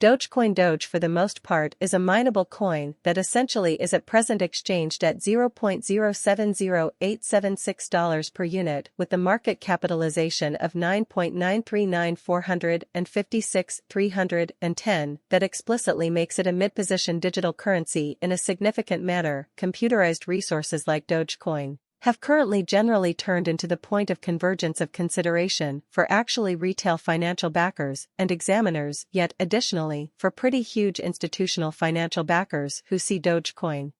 Dogecoin Doge for the most part is a mineable coin that essentially is at present exchanged at $0.070876 per unit with the market capitalization of $9.939456,310 that explicitly makes it a mid-position digital currency in a significant manner. Computerized resources like Dogecoin have currently generally turned into the point of convergence of consideration for actually retail financial backers and examiners, yet additionally for pretty huge institutional financial backers who see Dogecoin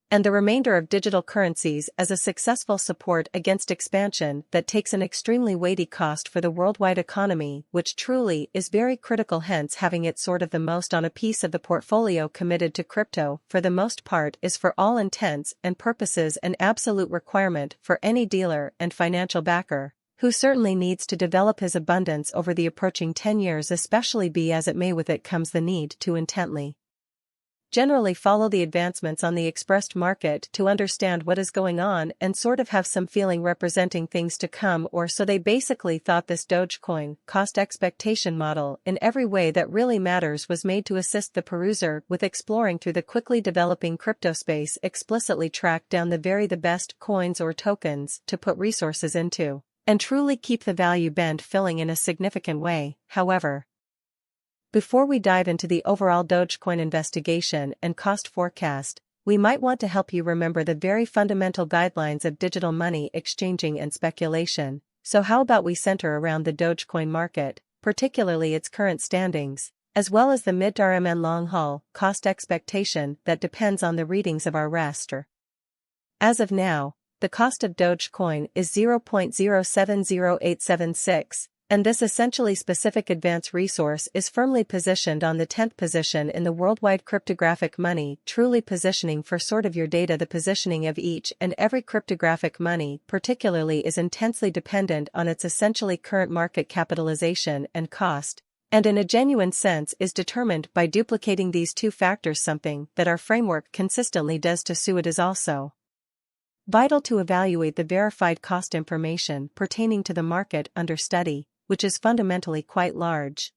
and the remainder of digital currencies as a successful support against expansion that takes an extremely weighty cost for the worldwide economy, which truly is very critical, hence having it sort of the most on a piece of the portfolio committed to crypto for the most part is for all intents and purposes an absolute requirement for any dealer and financial backer, who certainly needs to develop his abundance over the approaching 10 years, especially be as it may, with it comes the need to intently generally follow the advancements on the expressed market to understand what is going on and sort of have some feeling representing things to come, or so they basically thought. This Dogecoin cost expectation model in every way that really matters was made to assist the peruser with exploring through the quickly developing crypto space, explicitly track down the best coins or tokens to put resources into, and truly keep the value band filling in a significant way. However, before we dive into the overall Dogecoin investigation and cost forecast, we might want to help you remember the very fundamental guidelines of digital money exchanging and speculation. So how about we center around the Dogecoin market, particularly its current standings, as well as the mid-term and long-haul cost expectation that depends on the readings of our raster. As of now, the cost of Dogecoin is 0.070876. And this essentially specific advanced resource is firmly positioned on the 10th position in the worldwide cryptographic money, truly positioning for sort of your data. The positioning of each and every cryptographic money particularly is intensely dependent on its essentially current market capitalization and cost, and in a genuine sense is determined by duplicating these two factors, something that our framework consistently does to. So it is also vital to evaluate the verified cost information pertaining to the market under study, which is fundamentally quite large.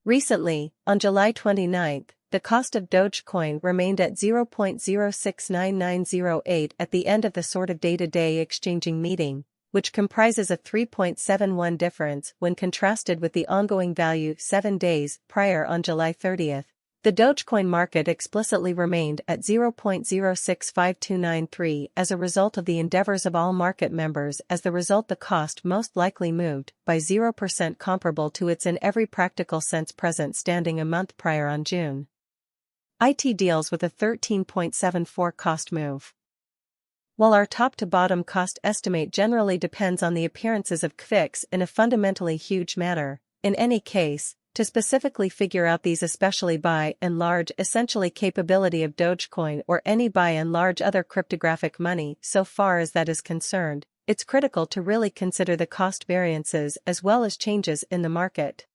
Recently, on July 29, the cost of Dogecoin remained at 0.069908 at the end of the sort of day-to-day exchanging meeting, which comprises a 3.71 difference when contrasted with the ongoing value 7 days prior on July 30. The Dogecoin market explicitly remained at 0.065293 as a result of the endeavors of all market members. As the result, the cost most likely moved by 0% comparable to its in every practical sense present standing a month prior on June. It deals with a 13.74 cost move. While our top-to-bottom cost estimate generally depends on the appearances of fix in a fundamentally huge manner, in any case, to specifically figure out these, especially by and large essentially capability of Dogecoin or any by and large other cryptographic money, so far as that is concerned, it's critical to really consider the cost variances as well as changes in the market.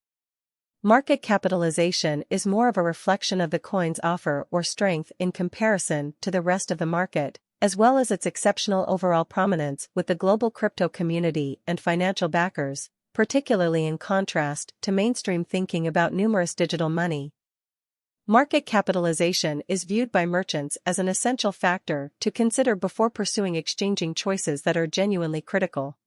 Market capitalization is more of a reflection of the coin's offer or strength in comparison to the rest of the market, as well as its exceptional overall prominence with the global crypto community and financial backers, particularly in contrast to mainstream thinking about numerous digital money. Market capitalization is viewed by merchants as an essential factor to consider before pursuing exchanging choices that are genuinely critical.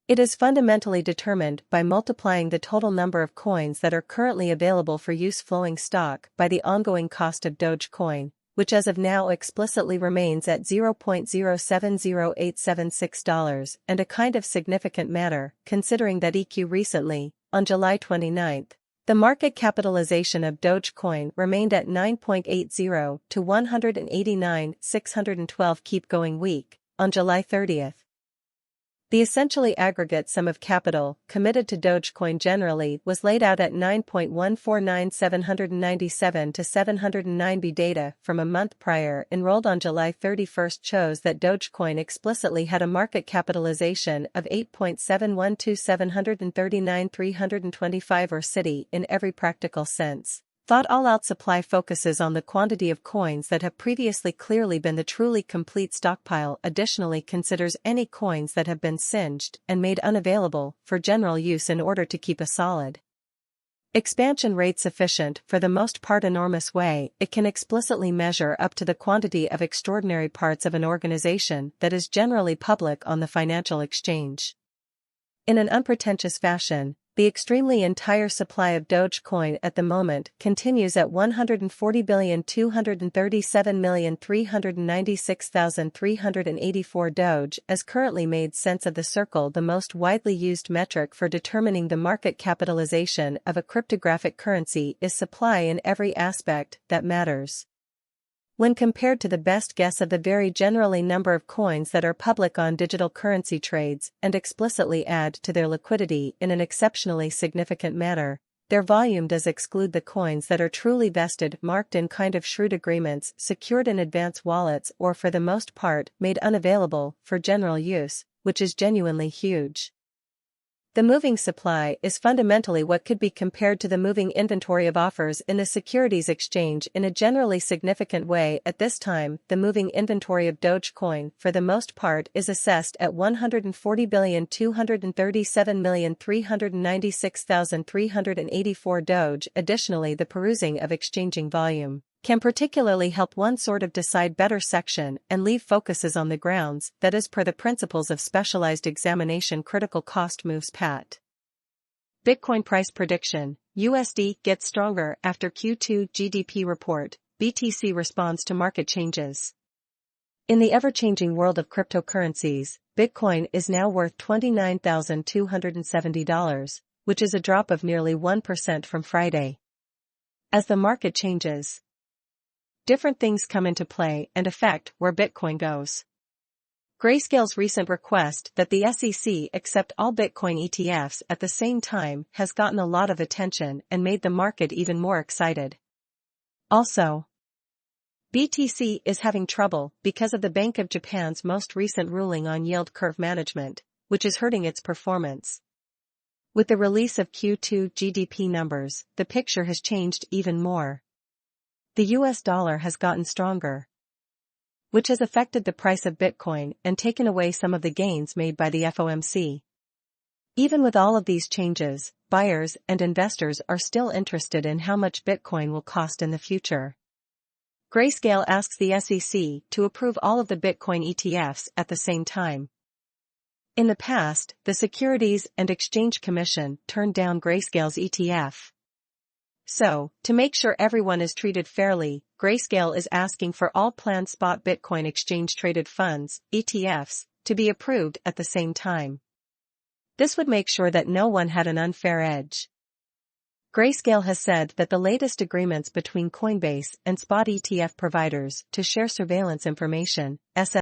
It is fundamentally determined by multiplying the total number of coins that are currently available for use flowing stock by the ongoing cost of Dogecoin, which as of now explicitly remains at $0.070876 and a kind of significant matter, considering that EQ recently, on July 29, the market capitalization of Dogecoin remained at 9.80 to 189,612. Keep going week, on July 30. The essentially aggregate sum of capital committed to Dogecoin generally was laid out at 9.149797 to 709. Data from a month prior enrolled on July 31 shows that Dogecoin explicitly had a market capitalization of 8.712739,325 or city in every practical sense. Thought all-out supply focuses on the quantity of coins that have previously clearly been the truly complete stockpile. Additionally considers any coins that have been singed and made unavailable for general use in order to keep a solid Expansion rate sufficient for the most part enormous way, it can explicitly measure up to the quantity of extraordinary parts of an organization that is generally public on the financial exchange. In an unpretentious fashion, the extremely entire supply of Dogecoin at the moment continues at 140,237,396,384 Doge as currently made sense of the circle, the most widely used metric for determining the market capitalization of a cryptographic currency is supply in every aspect that matters. When compared to the best guess of the very generally number of coins that are public on digital currency trades and explicitly add to their liquidity in an exceptionally significant manner, their volume does exclude the coins that are truly vested, marked in kind of shrewd agreements, secured in advance wallets, or for the most part made unavailable for general use, which is genuinely huge. The moving supply is fundamentally what could be compared to the moving inventory of offers in the securities exchange in a generally significant way. At this time, the moving inventory of Dogecoin, for the most part, is assessed at 140,237,396,384 Doge. Additionally, the perusing of exchanging volume can particularly help one sort of decide better section and leave focuses on the grounds that as per the principles of specialized examination critical cost moves pat. Bitcoin price prediction, USD gets stronger after Q2 GDP report, BTC responds to market changes. In the ever-changing world of cryptocurrencies, Bitcoin is now worth $29,270, which is a drop of nearly 1% from Friday. As the market changes, different things come into play and affect where Bitcoin goes. Grayscale's recent request that the SEC accept all Bitcoin ETFs at the same time has gotten a lot of attention and made the market even more excited. Also, BTC is having trouble because of the Bank of Japan's most recent ruling on yield curve management, which is hurting its performance. With the release of Q2 GDP numbers, the picture has changed even more. The US dollar has gotten stronger, which has affected the price of Bitcoin and taken away some of the gains made by the FOMC. Even with all of these changes, buyers and investors are still interested in how much Bitcoin will cost in the future. Grayscale asks the SEC to approve all of the Bitcoin ETFs at the same time. In the past, the Securities and Exchange Commission turned down Grayscale's ETF. So, to make sure everyone is treated fairly, Grayscale is asking for all planned spot Bitcoin exchange-traded funds, ETFs, to be approved at the same time. This would make sure that no one had an unfair edge. Grayscale has said that the latest agreements between Coinbase and spot ETF providers to share surveillance information,